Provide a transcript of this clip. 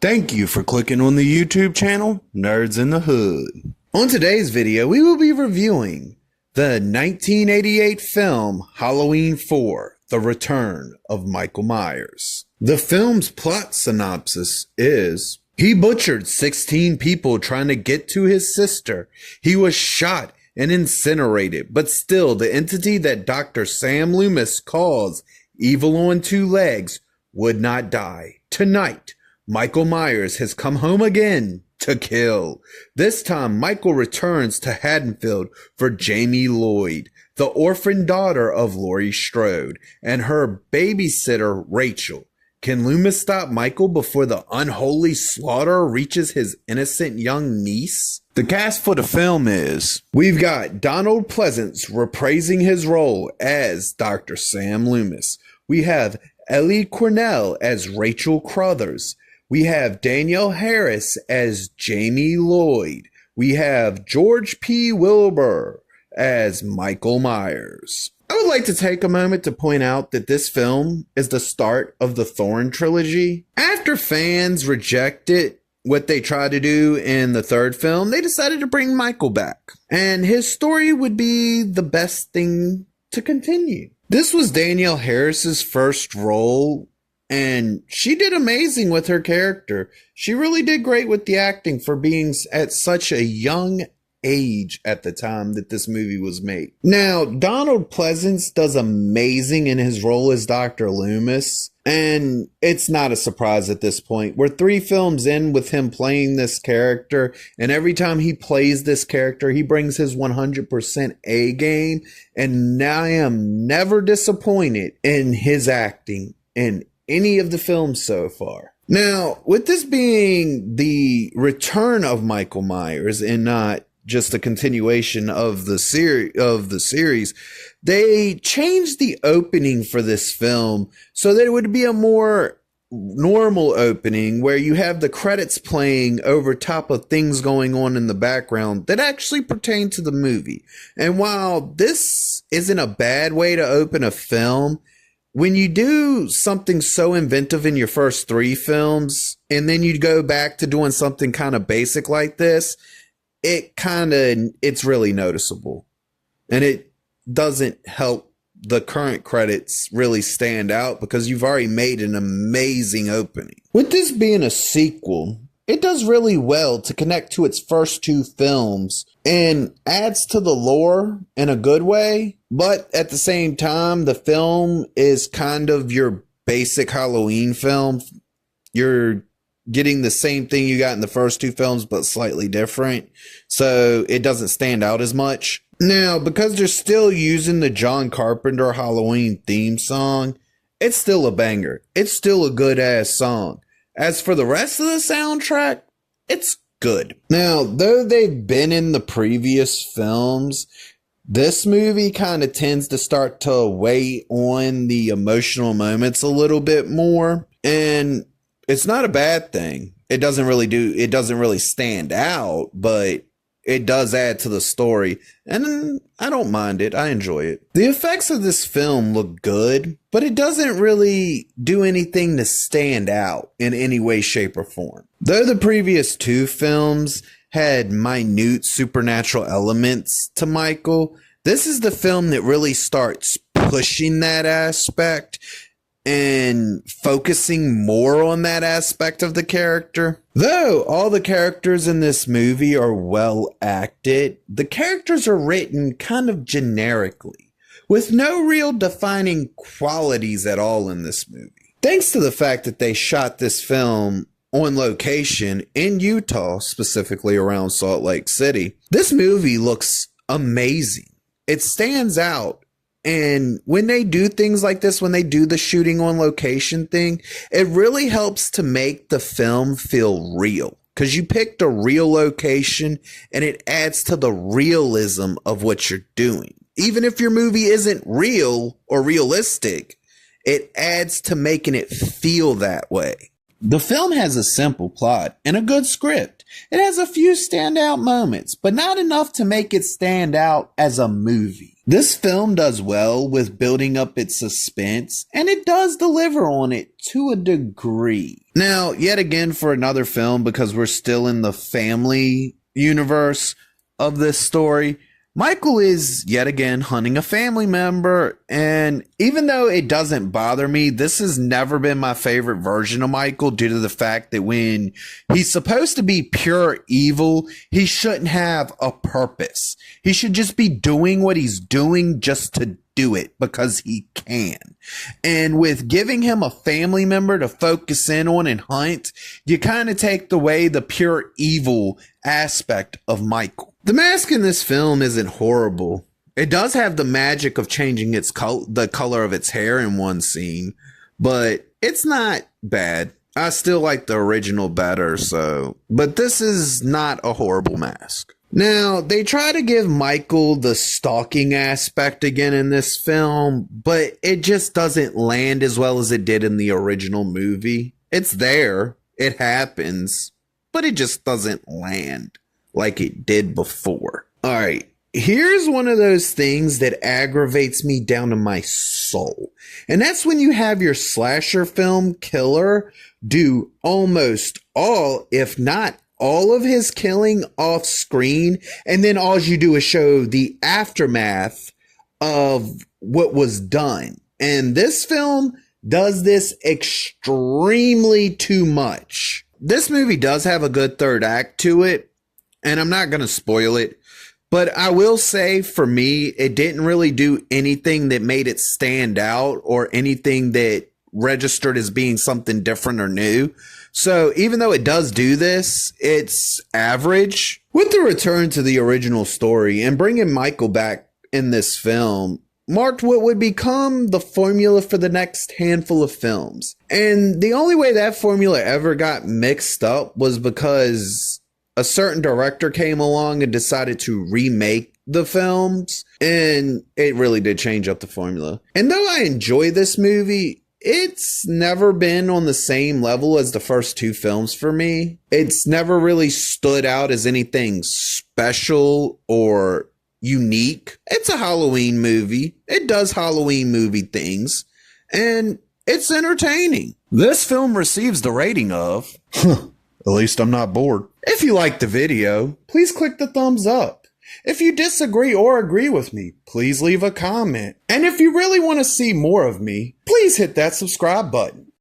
Thank you for clicking on the YouTube channel, Nerds in the Hood. On today's video, we will be reviewing the 1988 film Halloween 4, The Return of Michael Myers. The film's plot synopsis is: he butchered 16 people trying to get to his sister. He was shot and incinerated, but still the entity that Dr. Sam Loomis calls Evil on Two Legs would not die. Tonight, Michael Myers has come home again to kill. This time, Michael returns to Haddonfield for Jamie Lloyd, the orphan daughter of Laurie Strode, and her babysitter, Rachel. Can Loomis stop Michael before the unholy slaughter reaches his innocent young niece? The cast for the film is: we've got Donald Pleasence reprising his role as Dr. Sam Loomis. We have Ellie Cornell as Rachel Crothers. We have Danielle Harris as Jamie Lloyd. We have George P. Wilbur as Michael Myers. I would like to take a moment to point out that this film is the start of the Thorn trilogy. After fans rejected what they tried to do in the third film, they decided to bring Michael back, and his story would be the best thing to continue. This was Danielle Harris's first role, and she did amazing with her character. She really did great with the acting for being at such a young age at the time that this movie was made. Now, Donald Pleasence does amazing in his role as Dr. Loomis, and it's not a surprise at this point. We're 3 films in with him playing this character, and every time he plays this character, he brings his 100% A game, and I am never disappointed in his acting in any of the films so far. Now, with this being the return of Michael Myers and not just a continuation of the series, they changed the opening for this film so that it would be a more normal opening where you have the credits playing over top of things going on in the background that actually pertain to the movie. And while this isn't a bad way to open a film, when you do something so inventive in your first 3 films and then you go back to doing something kind of basic like this, it's really noticeable, and it doesn't help the current credits really stand out because you've already made an amazing opening. With this being a sequel, it does really well to connect to its first 2 films and adds to the lore in a good way, but at the same time, the film is kind of your basic Halloween film. You're getting the same thing you got in the first 2 films, but slightly different, so it doesn't stand out as much. Now, because they're still using the John Carpenter Halloween theme song, it's still a banger. It's still a good-ass song. As for the rest of the soundtrack, it's good. Now, though they've been in the previous films, this movie kind of tends to start to weigh on the emotional moments a little bit more, and it's not a bad thing. It doesn't really stand out, but it does add to the story, and I don't mind it. I enjoy it. The effects of this film look good, but it doesn't really do anything to stand out in any way, shape, or form. Though the previous 2 films had minute supernatural elements to Michael, this is the film that really starts pushing that aspect and focusing more on that aspect of the character. Though all the characters in this movie are well acted, the characters are written kind of generically, with no real defining qualities at all in this movie. Thanks to the fact that they shot this film on location in Utah, specifically around Salt Lake City, this movie looks amazing. It stands out. And when they do things like this, when they do the shooting on location thing, it really helps to make the film feel real, because you picked a real location and it adds to the realism of what you're doing. Even if your movie isn't real or realistic, it adds to making it feel that way. The film has a simple plot and a good script. It has a few standout moments, but not enough to make it stand out as a movie. This film does well with building up its suspense, and it does deliver on it to a degree. Now, yet again for another film, because we're still in the family universe of this story, Michael is yet again hunting a family member, and even though it doesn't bother me, this has never been my favorite version of Michael due to the fact that when he's supposed to be pure evil, he shouldn't have a purpose. He should just be doing what he's doing just to do it because he can. And with giving him a family member to focus in on and hunt, you kind of take away the pure evil aspect of Michael. The mask in this film isn't horrible. It does have the magic of changing the color of its hair in one scene, but it's not bad. I still like the original better, but this is not a horrible mask. Now, they try to give Michael the stalking aspect again in this film, but it just doesn't land as well as it did in the original movie. It's there, it happens, but it just doesn't land like it did before. All right, here's one of those things that aggravates me down to my soul. And that's when you have your slasher film killer do almost all, if not all of his killing off screen, and then all you do is show the aftermath of what was done. And this film does this extremely too much. This movie does have a good third act to it, and I'm not going to spoil it, but I will say for me, it didn't really do anything that made it stand out or anything that registered as being something different or new. So even though it does do this, it's average. With the return to the original story and bringing Michael back in this film marked what would become the formula for the next handful of films. And the only way that formula ever got mixed up was because a certain director came along and decided to remake the films, and it really did change up the formula. And though I enjoy this movie, it's never been on the same level as the first two films for me. It's never really stood out as anything special or unique. It's a Halloween movie. It does Halloween movie things, and it's entertaining. This film receives the rating of, at least I'm not bored. If you liked the video, please click the thumbs up. If you disagree or agree with me, please leave a comment. And if you really want to see more of me, please hit that subscribe button.